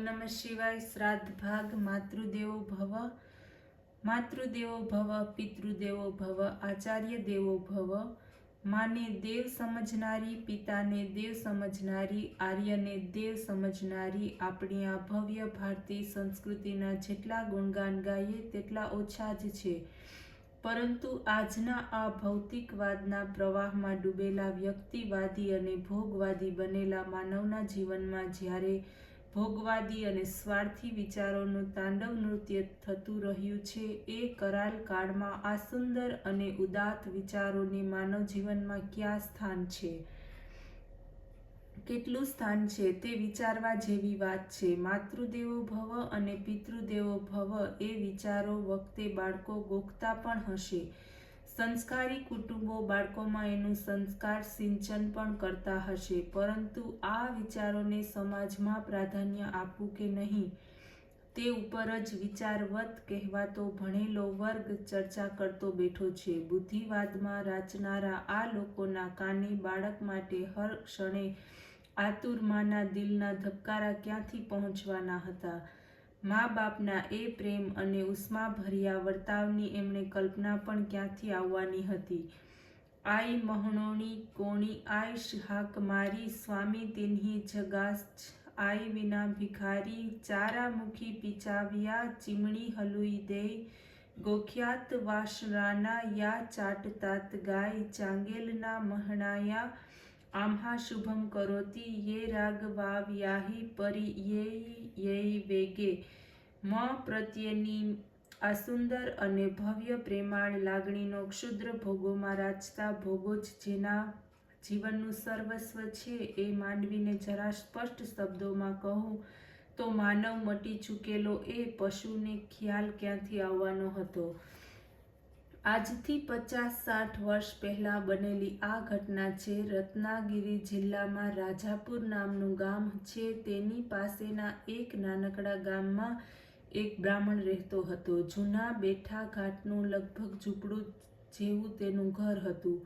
નમઃ શિવાય. શ્રાદ્ધ ભાગ. માતૃદેવો ભવ, માતૃદેવો ભવ, પિતૃદેવો ભવ, આચાર્ય દેવો ભવ. માને દેવ સમજનારી, પિતાને દેવ સમજનારી, આર્યને દેવ સમજનારી આપણી આ ભવ્ય ભારતીય સંસ્કૃતિના જેટલા ગુણગાન ગાઈએ તેટલા ઓછા જ છે. પરંતુ આજના આ ભૌતિકવાદના પ્રવાહમાં ડૂબેલા વ્યક્તિવાદી અને ભોગવાદી બનેલા માનવના જીવનમાં જ્યારે ભોગવાદી અને સ્વાર્થી વિચારોનું તાંડવ નૃત્ય થતું રહ્યું છે, એ કરાલ કાળમાં આ સુંદર અને ઉદાત્ત વિચારોને માનવ જીવનમાં ક્યાં સ્થાન છે, કેટલું સ્થાન છે તે વિચારવા જેવી વાત છે. માતૃદેવો ભવ અને પિતૃદેવો ભવ એ વિચારો વખતે બાળકો ગોખતા પણ હશે. સંસ્કારી કુટુંબો બાળકોમાં એનું સંસ્કાર સિંચન પણ કરતા હશે. પરંતુ આ વિચારોને સમાજમાં પ્રાધાન્ય આપવું કે નહીં તે ઉપર જ વિચારવંત કહેવાતો ભણેલો વર્ગ ચર્ચા કરતો બેઠો છે. બુદ્ધિવાદમાં રાચનારા આ લોકોના કાને બાળક માટે હર ક્ષણે આતુર માના દિલના ધબકારા ક્યાંથી પહોંચવાના હતા? મા બાપના એ પ્રેમ અને ઉષ્માભર્યા વર્તાવની એમણે કલ્પના પણ ક્યાંથી આવવાની હતી? આઈ મહણોની કોણી આય હાક મારી, સ્વામી તિન્હી જગાસ આઈ વિના ભિખારી, ચારામુખી પીચાવ્યા ચીમણી હલુઈ દે, ગોખ્યાત વાસરાના યા ચાટતાત ગાય, ચાંગેલના મહણાયા આમ્હા શુભમ કરોતી, યે રાગ વાવ યાહી પરી યેય વેગે. મ પ્રત્યેની આ સુંદર અને ભવ્ય પ્રેમાળ લાગણીનો ક્ષુદ્ર ભોગોમાં રાચતા ભોગો જ જેના જીવનનું સર્વસ્વ છે, એ માંડવીને જરા સ્પષ્ટ શબ્દોમાં કહું તો માનવ મટી ચૂકેલો એ પશુને ખ્યાલ ક્યાંથી આવવાનો હતો? આજથી 50-60 વર્ષ પહેલાં બનેલી આ ઘટના છે. રત્નાગિરી જિલ્લામાં રાજાપુર નામનું ગામ છે. તેની પાસેના એક નાનકડા ગામમાં એક બ્રાહ્મણ રહેતો હતો. જૂના બેઠા ઘાટનું લગભગ ઝૂંપડું જેવું તેનું ઘર હતું.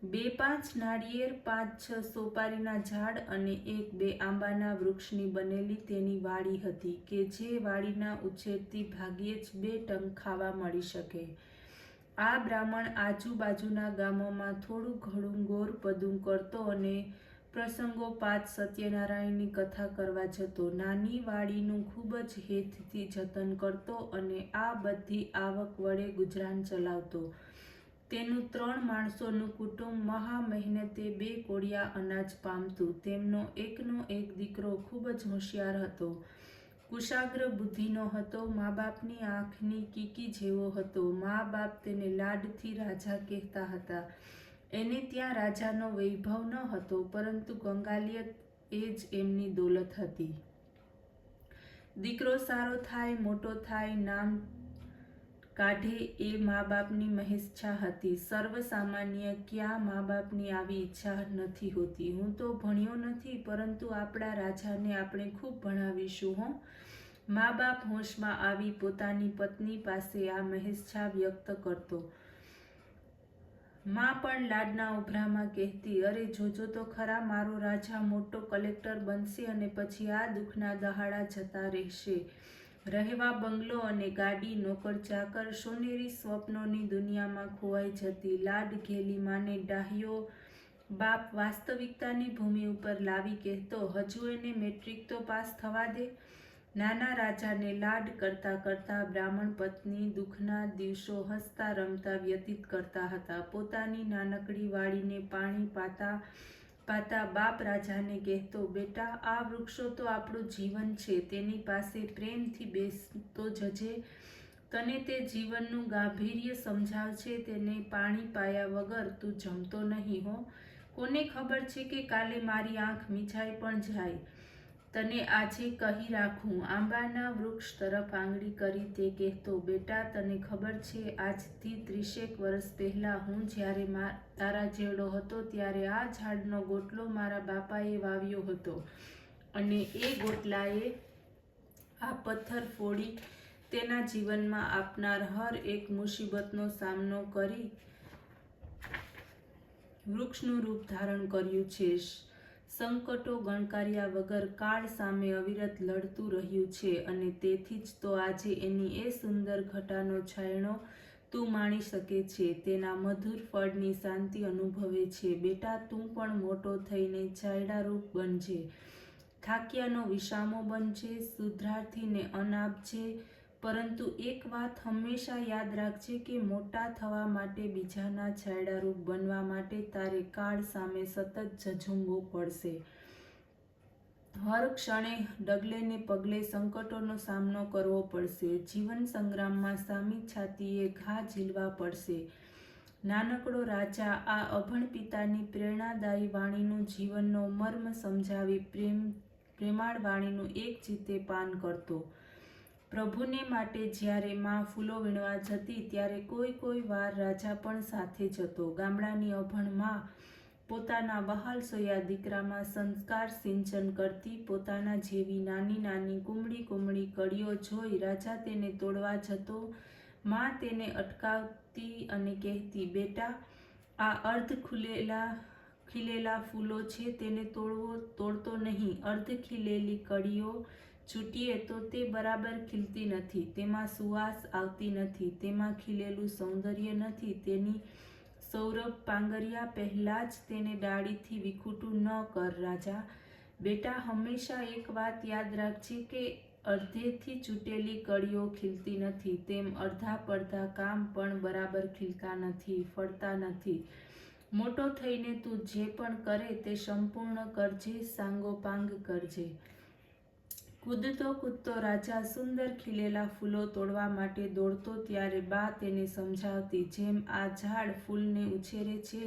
2-5 નાળિયેર, 5-6 સોપારીના ઝાડ અને 1-2 આંબાના વૃક્ષની બનેલી તેની વાડી હતી કે જે વાડીના ઉછેરથી ભાગ્યે જ 2 ટંક ખાવા મળી શકે. આ બ્રાહ્મણ આજુબાજુના ગામોમાં થોડું ઘણું ગોર પદું કરતો અને પ્રસંગોપાત સત્યનારાયણની કથા કરવા જતો. નાની વાડીનું ખૂબ જ હેતથી જતન કરતો અને આ બધી આવક વડે ગુજરાન ચલાવતો. તેનું 3 માણસોનું કુટુંબ મહા મહેનતે 2 કોડિયા અનાજ પામતું. તેમનો એકનો એક દીકરો ખૂબ જ હોશિયાર હતો, કુશાગ્ર બુદ્ધિનો હતો, મા બાપની આંખની કીકી જેવો હતો. મા બાપ તેને લાડથી રાજા કહેતા હતા. એને ત્યાં રાજાનો વૈભવ ન હતો, પરંતુ કંગાલિયત એ જ એમની દોલત હતી. દીકરો સારો થાય, મોટો થાય, નામ કાઢે એ મા બાપની મહેચ્છા હતી. સર્વસામાન્ય ક્યાં મા બાપની આવી ઈચ્છા નથી હોતી? હું તો ભણ્યો નથી, પરંતુ આપણા રાજાને આપણે ખૂબ ભણાવીશું હો. મા બાપ હોશમાં આવી પોતાની પત્ની પાસે આ મહેચ્છા વ્યક્ત કરતો. માં પણ લાડના ઉભરામાં કહેતી, અરે જોજો તો ખરા, મારો રાજા મોટો કલેક્ટર બનશે અને પછી આ દુઃખના દહાડા જતા રહેશે. રહેવા બંગલો અને ગાડી, નોકર ચાકર, સોનેરી સ્વપ્નોની દુનિયામાં ખોવાઈ જતી. લાડ ઘેલી માને ડાહ્યો બાપ વાસ્તવિકતાની ભૂમિ ઉપર લાવી કહેતો, હજુ એને મેટ્રિક તો પાસ થવા દે. નાના રાજાને લાડ કરતા કરતા બ્રાહ્મણ પત્ની દુઃખના દિવસો હસતા રમતા વ્યતીત કરતા હતા. પોતાની નાનકડી વાડીને પાણી પાતા પાતા બાપ રાજાને કહેતો, બેટા આ વૃક્ષો તો આપણું જીવન છે, તેની પાસે પ્રેમથી બેસતો જજે. તને તે જીવનનું ગાંભીર્ય સમજાવશે. તેને પાણી પાયા વગર તું જમતો નહીં હો. કોને ખબર છે કે કાલે મારી આંખ મીંચાઈ પણ જાય. તને આજે કહી રાખું. આંબાના વૃક્ષ તરફ આંગળી કરી તે કહેતો, બેટા તને ખબર છે આજથી 30 વર્ષ પહેલાં હું જ્યારે તારા જેવડો હતો ત્યારે આ ઝાડનો ગોટલો મારા બાપાએ વાવ્યો હતો અને એ ગોટલાએ આ પથ્થર ફોડી તેના જીવનમાં આપનાર હર એક મુસીબતનો સામનો કરી વૃક્ષનું રૂપ ધારણ કર્યું છે. સંકટો ગણકાર્યા વગર કાળ સામે અવિરત લડતું રહ્યું છે અને તેથી જ તો આજે એની એ સુંદર ઘટાનો છાંયડો તું માણી શકે છે, તેના મધુર ફળની શાંતિ અનુભવે છે. બેટા, તું પણ મોટો થઈને છાંયડારૂપ બનજે, થાક્યાનો વિસામો બનજે, શુદ્ધાર્થીને અન્ન આપજે. પરંતુ એક વાત હંમેશા યાદ રાખજે કે મોટા થવા માટે, બીજાના છાંયડારૂપ બનવા માટે તારે કાળ સામે સતત ઝઝૂમવું પડશે. હર ક્ષણે ડગલે ને પગલે સંકટોનો સામનો કરવો પડશે. જીવન સંગ્રામમાં સામી છાતીએ ઘા ઝીલવા પડશે. નાનકડો રાજા આ અભણ પિતાની પ્રેરણાદાયી વાણીનું જીવનનો મર્મ સમજાવી પ્રેમાળ વાણીનું એક ચિત્તે પાન કરતો. પ્રભુને માટે જ્યારે માં ફૂલો વીણવા જતી ત્યારે કોઈ વાર રાજા પણ સાથે જતો. ગામડાની અભણ માં પોતાના વહાલ સોયા દીકરામાં સંસ્કાર સિંચન કરતી. પોતાના જેવી નાની કુમળી કળીઓ જોઈ રાજા તેને તોડવા જતો. માં તેને અટકાવતી અને કહેતી, બેટા, આ અર્ધ ખીલેલા ફૂલો છે, તેને તોડતો નહીં. અર્ધ ખીલેલી કળીઓ છૂટીએ તો તે બરાબર ખીલતી નથી, તેમાં સુવાસ આવતી નથી, તેમાં ખીલેલું સૌંદર્ય નથી. તેની સૌરભ પાંગર્યા પહેલા જ તેને ડાળીથી વિખૂટું ન કર. રાજા, બેટા, હંમેશા એક વાત યાદ રાખજે કે અડધેથી છૂટેલી કળીઓ ખીલતી નથી, તેમ અડધા પડધા કામ પણ બરાબર ખીલતા નથી, ફળતા નથી. મોટો થઈને તું જે પણ કરે તે સંપૂર્ણ કરજે, સાંગોપાંગ કરજે. કૂદતો રાજા સુંદર ખીલેલા ફૂલો તોડવા માટે દોડતો ત્યારે બા તેને સમજાવતી, જેમ આ ઝાડ ફૂલને ઉછેરે છે,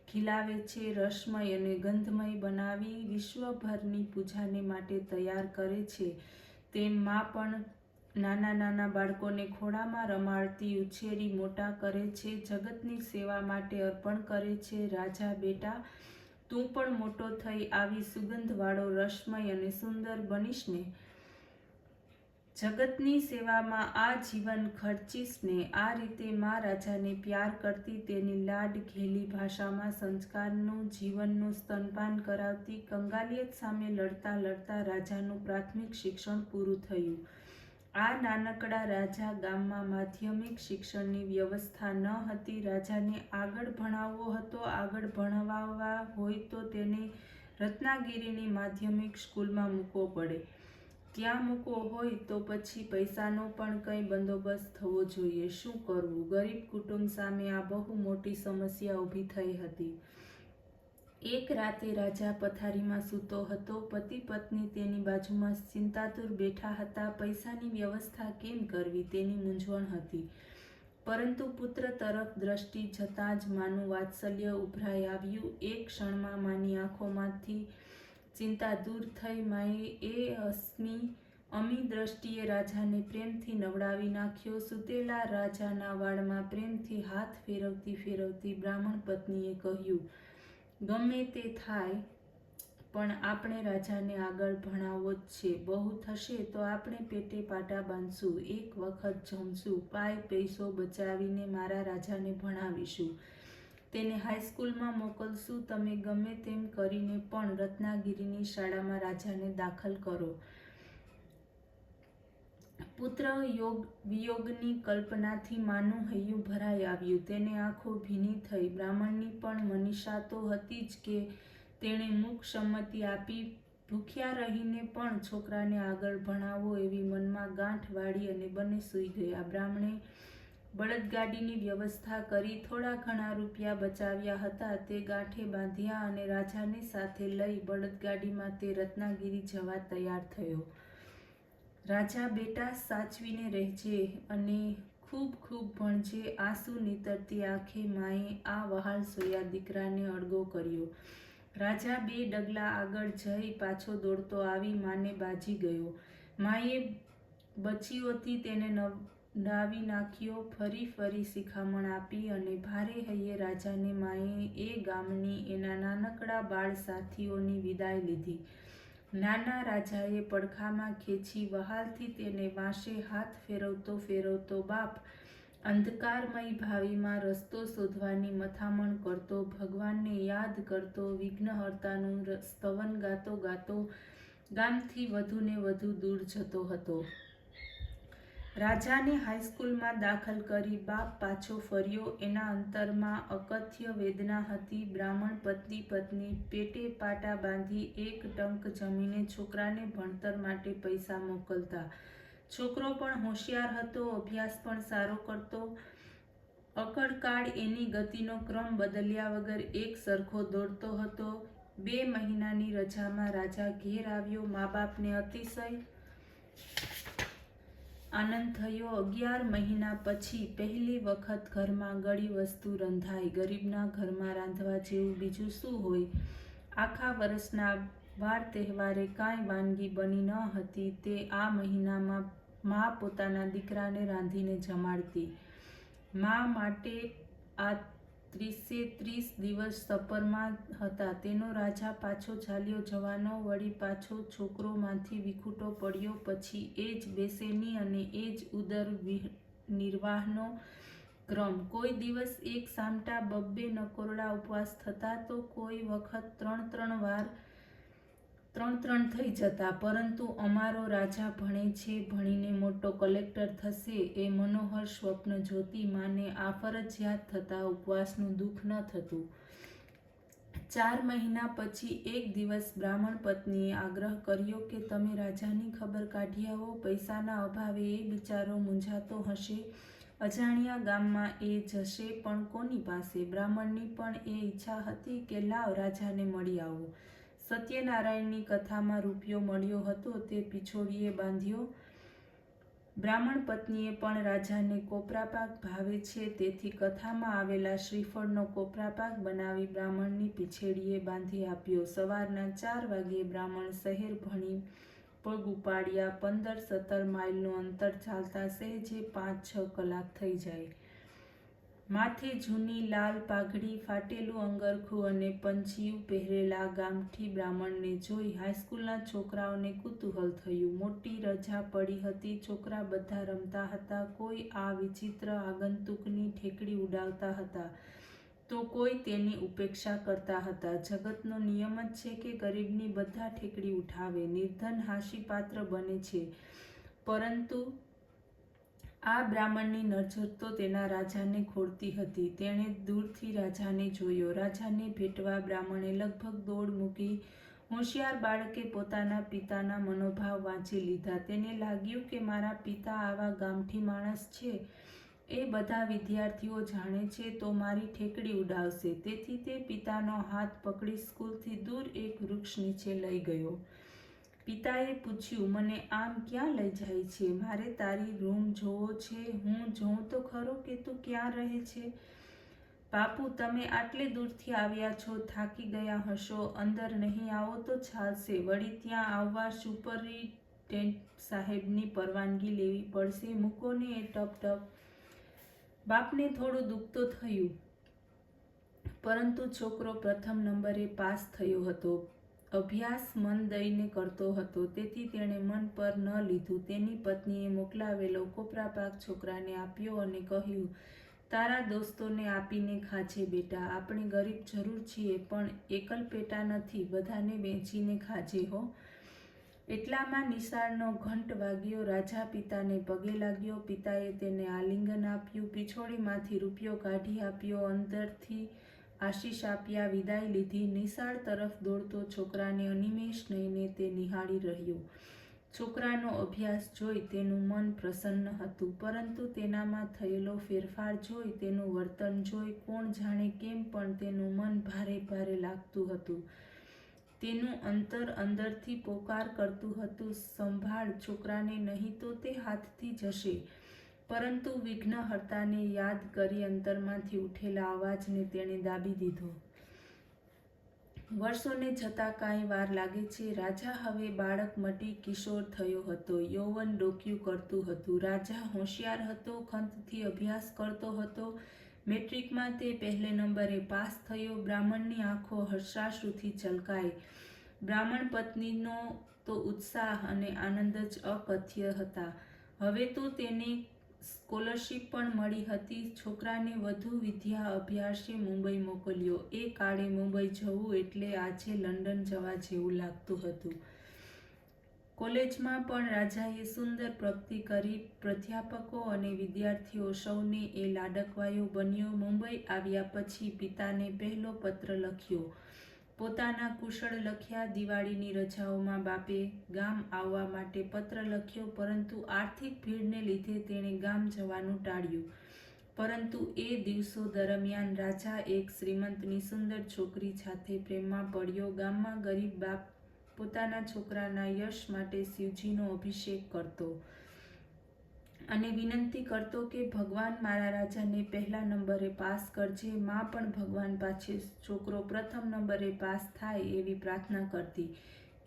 ખીલાવે છે, રસમય અને ગંધમય બનાવી વિશ્વભરની પૂજાને માટે તૈયાર કરે છે, તેમ માં પણ નાના બાળકોને ખોળામાં રમાડતી ઉછેરી મોટા કરે છે, જગતની સેવા માટે અર્પણ કરે છે. રાજા, બેટા, તું પણ મોટો થઈ આવી સુગંધવાળો, રસમય અને સુંદર બનીશ ને? જગતની સેવામાં આ જીવન ખર્ચીશ ને? આ રીતે માં રાજાને પ્યાર કરતી, તેની લાડ ઘેલી ભાષામાં સંસ્કારનું, જીવનનું સ્તનપાન કરાવતી. કંગાલિયત સામે લડતા રાજાનું પ્રાથમિક શિક્ષણ પૂરું થયું. આ નાનકડા રાજા ગામમાં માધ્યમિક શિક્ષણની વ્યવસ્થા ન હતી. રાજાને આગળ ભણાવવો હતો. આગળ ભણાવવા હોય તો તેને રત્નાગીરીની માધ્યમિક સ્કૂલમાં મૂકવો પડે. ત્યાં મૂકવો હોય તો પછી પૈસાનો પણ કંઈ બંદોબસ્ત થવો જોઈએ. શું કરવું? ગરીબ કુટુંબ સામે આ બહુ મોટી સમસ્યા ઊભી થઈ હતી. એક રાતે રાજા પથારીમાં સૂતો હતો. પતિ પત્ની તેની બાજુમાં ચિંતાતુર બેઠા હતા. પૈસાની વ્યવસ્થા કેમ કરવી તેની મૂંઝવણ હતી. પરંતુ પુત્ર તરફ દ્રષ્ટિ જતાં જ માનું વાત્સલ્ય ઉભરાઈ આવ્યું. એક ક્ષણમાં માની આંખોમાંથી ચિંતા દૂર થઈ. માએ અમી દ્રષ્ટિએ રાજાને પ્રેમથી નવડાવી નાખ્યો. સૂતેલા રાજાના વાળમાં પ્રેમથી હાથ ફેરવતી બ્રાહ્મણ પત્નીએ કહ્યું, ગમે તે થાય પણ આપણે રાજાને આગળ ભણાવવો જ છે. બહુ થશે તો આપણે પેટે પાટા બાંધશું, એક વખત જમશું, પાય પૈસો બચાવીને મારા રાજાને ભણાવીશું, તેને હાઈસ્કૂલમાં મોકલશું. તમે ગમે તેમ કરીને પણ રત્નાગીરીની શાળામાં રાજાને દાખલ કરો. પુત્ર વિયોગની કલ્પનાથી માનું હૈયું ભરાઈ આવ્યું. તેને આંખો ભીની થઈ. બ્રાહ્મણની પણ મનીષા તો હતી જ કે તેણે મૂક સંમતિ આપી. ભૂખ્યા રહીને પણ છોકરાને આગળ ભણાવવો એવી મનમાં ગાંઠ વાળી અને બંને સૂઈ ગયા. બ્રાહ્મણે બળદગાડીની વ્યવસ્થા કરી. થોડા ઘણા રૂપિયા બચાવ્યા હતા તે ગાંઠે બાંધ્યા અને રાજાને સાથે લઈ બળદગાડીમાં તે રત્નાગીરી જવા તૈયાર થયો. રાજા, બેટા, સાચવીને રહેજે અને ખૂબ ભણજે. આંસુ નીતરતી આંખે માએ આ વહાલ સોયા દીકરાને અડગો કર્યો. રાજા 2 ડગલા આગળ જઈ પાછો દોડતો આવી માને બાજી ગયો. માએ બચીઓથી તેને નવડાવી નાખ્યો. ફરી શિખામણ આપી અને ભારે હૈયે રાજાને માએ એ ગામની એના નાનકડા બાળ સાથીઓની વિદાય લીધી. નાના રાજાએ પડખામાં ખેંચી વહાલથી તેને વાંસે હાથ ફેરવતો, બાપ, અંધકારમય ભાવિમાં રસ્તો શોધવાની મથામણ કરતો, ભગવાનને યાદ કરતો, વિઘ્નહર્તાનું સ્તવન ગાતો ગાતો ગામથી વધુને વધુ દૂર જતો હતો. રાજાને હાઈસ્કૂલમાં દાખલ કરી બાપ પાછો ફર્યો. એના અંતરમાં અકથ્ય વેદના હતી. બ્રાહ્મણ પત્ની પેટે પાટા બાંધી એક ટંક જમીને છોકરાને ભણતર માટે પૈસા મોકલતા. છોકરો પણ હોશિયાર હતો, અભ્યાસ પણ સારો કરતો. અકળકાળ એની ગતિનો ક્રમ બદલ્યા વગર એક સરખો દોડતો હતો. 2 મહિનાની રજામાં રાજા ઘેર આવ્યો. મા બાપને અતિશય આનંદ થયો. 11 મહિના પછી પહેલી વખત ઘરમાં ગળી વસ્તુ રંધાઈ. ગરીબના ઘરમાં રાંધવા જેવું બીજું શું હોય? આખા વર્ષના વાર તહેવારે કાંઈ વાનગી બની ન હતી તે આ મહિનામાં મા પોતાના દીકરાને રાંધીને જમાડતી. મા માટે આ 30 દિવસ સફરમાં હતા. તેનો રાજા પાછો ચાલ્યો જવાનો, વળી પાછો છોકરોમાંથી વિખૂટો પડ્યો. પછી એ જ બેસેની અને એ જ ઉદર નિર્વાહનો ક્રમ. કોઈ દિવસ એક સામટા 2 નકોરડા ઉપવાસ થતા તો કોઈ વખત 3 થઈ જતા. પરંતુ અમારો રાજા ભણે છે, ભણીને મોટો કલેક્ટર થશે એ મનોહર સ્વપ્ન જોતી માને આ ફરજિયાત થતા ઉપવાસનું દુઃખ ન થતું. 4 મહિના પછી એક દિવસ બ્રાહ્મણ પત્નીએ આગ્રહ કર્યો કે તમે રાજાની ખબર કાઢી આવો. પૈસાના અભાવે એ બિચારો મૂંઝાતો હશે. અજાણ્યા ગામમાં એ જશે પણ કોની પાસે? બ્રાહ્મણની પણ એ ઈચ્છા હતી કે લાવ રાજાને મળી આવું. સત્યનારાયણની કથામાં રૂપિયો મળ્યો હતો તે પિછોડીએ બાંધ્યો. બ્રાહ્મણ પત્નીએ પણ રાજાને કોપરાપાક ભાવે છે તેથી કથામાં આવેલા શ્રીફળનો કોપરાપાક બનાવી બ્રાહ્મણની પીછેડીએ બાંધી આપ્યો. સવારના 4 વાગ્યે બ્રાહ્મણ શહેર ભણી પગ ઉપાડ્યા. 15-17 માઇલનું અંતર ચાલતા સહેજે 5-6 કલાક થઈ જાય. માથે જૂની લાલ પાઘડી, ફાટેલું અંગરખું અને પંચિયું પહેરેલા ગામઠી બ્રાહ્મણને જોઈ હાઈસ્કૂલના છોકરાઓને કુતૂહલ થયું. મોટી રજા પડી હતી. છોકરા બધા રમતા હતા. કોઈ આ વિચિત્ર આગંતુકની ઠેકડી ઉડાવતા હતા તો કોઈ તેની ઉપેક્ષા કરતા હતા. જગતનો નિયમ જ છે કે ગરીબની બધા ઠેકડી ઉઠાવે, નિર્ધન હાસ્યપાત્ર બને છે. પરંતુ આ બ્રાહ્મણની નજર તો તેના રાજાને ખોળતી હતી. તેણે દૂરથી રાજાને જોયો. રાજાને ભેટવા બ્રાહ્મણે લગભગ દોડ મૂકી. હોશિયાર બાળકે પોતાના પિતાના મનોભાવ વાંચી લીધા. તેને લાગ્યું કે મારા પિતા આવા ગામઠી માણસ છે એ બધા વિદ્યાર્થીઓ જાણે છે તો મારી ઠેકડી ઉડાવશે. તેથી તે પિતાનો હાથ પકડી સ્કૂલથી દૂર એક વૃક્ષ નીચે લઈ ગયો. પિતાએ પૂછ્યું, મને આમ ક્યાં લઈ જાય છે? મારે તારી રૂમ જોવો છે. હું જોઉં તો ખરો કે તું ક્યાં રહે છે? બાપુ, તમે આટલે દૂરથી આવ્યા છો, થાકી ગયા હશો. અંદર નહીં આવો તો ચાલશે. વળી ત્યાં આવવા સુપરિન્ટેન્ડન્ટ સાહેબની પરવાનગી લેવી પડશે. મૂકો ને એ ટપ. બાપને થોડું દુઃખ તો થયું, પરંતુ છોકરો પ્રથમ નંબરે પાસ થયો હતો. અભ્યાસ મન દઈને કરતો હતો તેથી તેણે મન પર ન લીધું. તેની પત્નીએ મોકલાવેલો કોપરાપાક છોકરાને આપ્યો અને કહ્યું, તારા દોસ્તોને આપીને ખાજે બેટા. આપણે ગરીબ જરૂર છીએ પણ એકલ પેટા નથી. બધાને વેચીને ખાજે હો. એટલામાં નિશાળનો ઘંટ વાગ્યો. રાજા પિતાને પગે લાગ્યો. પિતાએ તેને આલિંગન આપ્યું, પીછોડીમાંથી રૂપિયો કાઢી આપ્યો, અંદરથી આશીષ આપ્યા, વિદાય લીધી. નિશાળ તરફ દોડતો છોકરાને અનિમેષ નયને તે નિહાળી રહ્યો. છોકરાનો અભ્યાસ જોઈ તેનું મન પ્રસન્ન હતું, પરંતુ તેનામાં થયેલો ફેરફાર જોઈ, તેનું વર્તન જોઈ, કોણ જાણે કેમ પણ તેનું મન ભારે ભારે લાગતું હતું. તેનું અંતર અંદરથી પોકાર કરતું હતું, સંભાળ છોકરાને, નહીં તો તે હાથથી જશે. પરંતુ વિઘ્નહર્તાને યાદ કરી અંતરમાંથી ઉઠેલા અવાજને તેણે દાબી દીધો. વર્ષોને જતાં કાંઈ વાર લાગે છે. રાજા હવે બાળક મટી કિશોર થયો હતો. યૌવન ડોકિયું કરતું હતું. રાજા હોશિયાર હતો, ખંતથી અભ્યાસ કરતો હતો. મેટ્રિકમાં તે પહેલે નંબરે પાસ થયો. બ્રાહ્મણની આંખો હર્ષાશ્રુથી છલકાઈ. બ્રાહ્મણ પત્નીનો તો ઉત્સાહ અને આનંદ જ અકથ્ય હતા. હવે તો તેને સ્કોલરશીપ પણ મળી હતી. છોકરાને વધુ વિદ્યા અભ્યાસે મુંબઈ મોકલ્યો. એ કાળે મુંબઈ જવું એટલે આજે લંડન જવા જેવું લાગતું હતું. કોલેજમાં પણ રાજાએ સુંદર પ્રગતિ કરી. પ્રાધ્યાપકો અને વિદ્યાર્થીઓ સૌને એ લાડકવાયો બન્યો. મુંબઈ આવ્યા પછી પિતાને પહેલો પત્ર લખ્યો. પોતાના કુશળ લખ્યા. દિવાળીની રજાઓમાં બાપે ગામ આવવા માટે પત્ર લખ્યો, પરંતુ આર્થિક ભીડને લીધે તેણે ગામ જવાનું ટાળ્યું. પરંતુ એ દિવસો દરમિયાન રાજા એક શ્રીમંતની સુંદર છોકરી સાથે પ્રેમમાં પડ્યો. ગામમાં ગરીબ બાપ પોતાના છોકરાના યશ માટે શિવજીનો અભિષેક કરતો અને વિનંતી કરતો કે ભગવાન મારા રાજાને પહેલા નંબરે પાસ કરજે. માં પણ ભગવાન પાસે છોકરો પ્રથમ નંબરે પાસ થાય એવી પ્રાર્થના કરતી.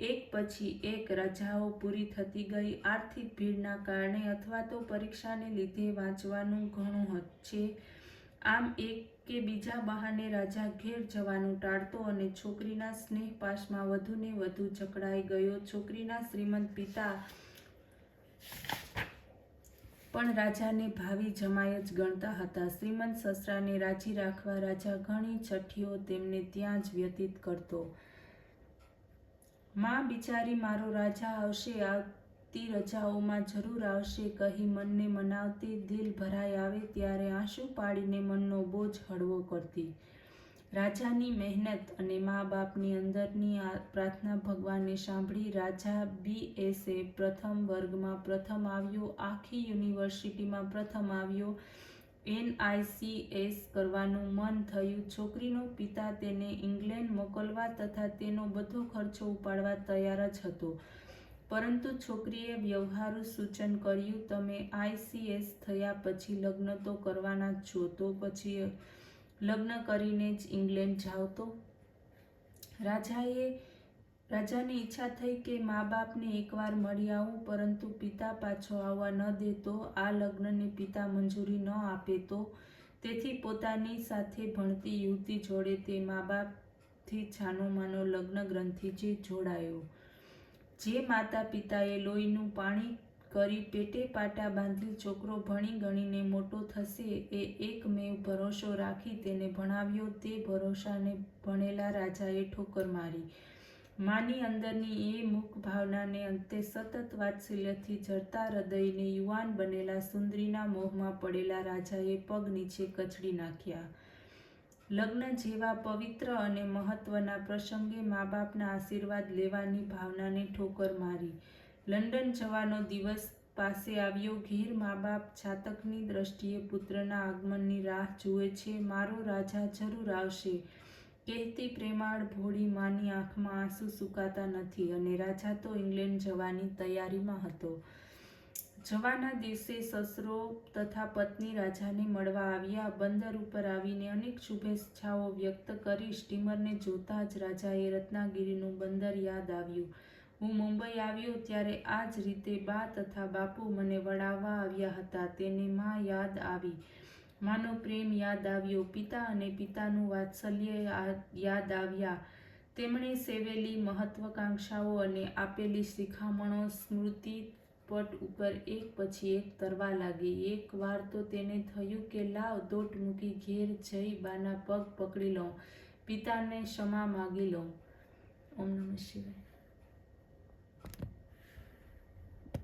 એક પછી એક રજાઓ પૂરી થતી ગઈ. આર્થિક ભીડના કારણે અથવા તો પરીક્ષાને લીધે વાંચવાનું ઘણું છે. આમ એક કે બીજા બહાને રાજા ઘેર જવાનું ટાળતો અને છોકરીના સ્નેહપાશમાં વધુને વધુ જકડાઈ ગયો. છોકરીના શ્રીમંત પિતા પણ રાજાને ભાવી જમાઈ જ ગણતા હતા. શ્રીમંત સસરાને રાજી રાખવા રાજા ઘણી છઠ્ઠીઓ તેમને ત્યાં જ વ્યતીત કરતો. માં બિચારી મારો રાજા આવશે, આવતી રજાઓમાં જરૂર આવશે કહી મનને મનાવતી. દિલ ભરાઈ આવે ત્યારે આંસુ પાડીને મનનો બોજ હળવો કરતી. રાજાની મહેનત અને મા બાપની અંદરની આ પ્રાર્થના ભગવાને સાંભળી. રાજા BSA પ્રથમ વર્ગમાં પ્રથમ આવ્યો. આખી યુનિવર્સિટીમાં પ્રથમ આવ્યો. NICS કરવાનું મન થયું. છોકરીનો પિતા તેને ઇંગ્લેન્ડ મોકલવા તથા તેનો બધો ખર્ચો ઉપાડવા તૈયાર જ હતો, પરંતુ છોકરીએ વ્યવહારુ સૂચન કર્યું, તમે ICS થયા પછી લગ્ન તો કરવાના જ છો, તો પછી લગ્ન કરીને જ ઇંગ્લેન્ડ જાઓ. તો રાજાને ઈચ્છા થઈ કે મા બાપને એકવાર મળી આવું, પરંતુ પિતા પાછો આવવા ન દેતો. આ લગ્નને પિતા મંજૂરી ન આપે તો તેથી પોતાની સાથે ભણતી યુવતી જોડે તે મા બાપથી છાનો માનો લગ્ન ગ્રંથિથી જોડાયો. જે માતા પિતાએ લોહીનું પાણી કરી પેટે પાટા બાંધી છોકરો ભણી ગણીને મોટો થશે એ એકમેવ ભરોસો રાખી તેને ભણાવ્યો, તે ભરોસાને ભણેલા રાજાએ ઠોકર મારી. માની અંદરની એ મૂક ભાવનાને અંતે સતત વાત્સલ્યથી જરતા હૃદયને યુવાન બનેલા સુંદરીના મોહમાં પડેલા રાજાએ પગ નીચે કચડી નાખ્યા. લગ્ન જેવા પવિત્ર અને મહત્વના પ્રસંગે મા બાપના આશીર્વાદ લેવાની ભાવનાને ઠોકર મારી. લંડન જવાનો દિવસ પાસે આવ્યો. ઘેર મા બાપ છાતકની દ્રષ્ટિએ પુત્રના આગમનની રાહ જુએ છે. મારો રાજા જરૂર આવશે કહેતી પ્રેમાળ ભોળી માની આંખમાં આંસુ સુકાતા નથી અને રાજા તો ઇંગ્લેન્ડ જવાની તૈયારીમાં હતો. જવાના દિવસે સસરો તથા પત્ની રાજાને મળવા આવ્યા. બંદર ઉપર આવીને અનેક શુભેચ્છાઓ વ્યક્ત કરી. સ્ટીમરને જોતા જ રાજાએ રત્નાગીરીનું બંદર યાદ આવ્યું. હું મુંબઈ આવ્યો ત્યારે આ જ રીતે બા તથા બાપુ મને વળાવવા આવ્યા હતા. તેને માં યાદ આવી, માનો પ્રેમ યાદ આવ્યો, પિતા અને પિતાનું વાત્સલ્ય યાદ આવ્યા. તેમણે સેવેલી મહત્વાકાંક્ષાઓ અને આપેલી શિખામણો સ્મૃતિ પટ ઉપર એક પછી એક તરવા લાગી. એક વાર તો તેને થયું કે લાવ દોટ મૂકી ઘેર જઈ બાના પગ પકડી લઉં, પિતાને ક્ષમા માગી લઉં. ઓમ નમઃ શિવાય.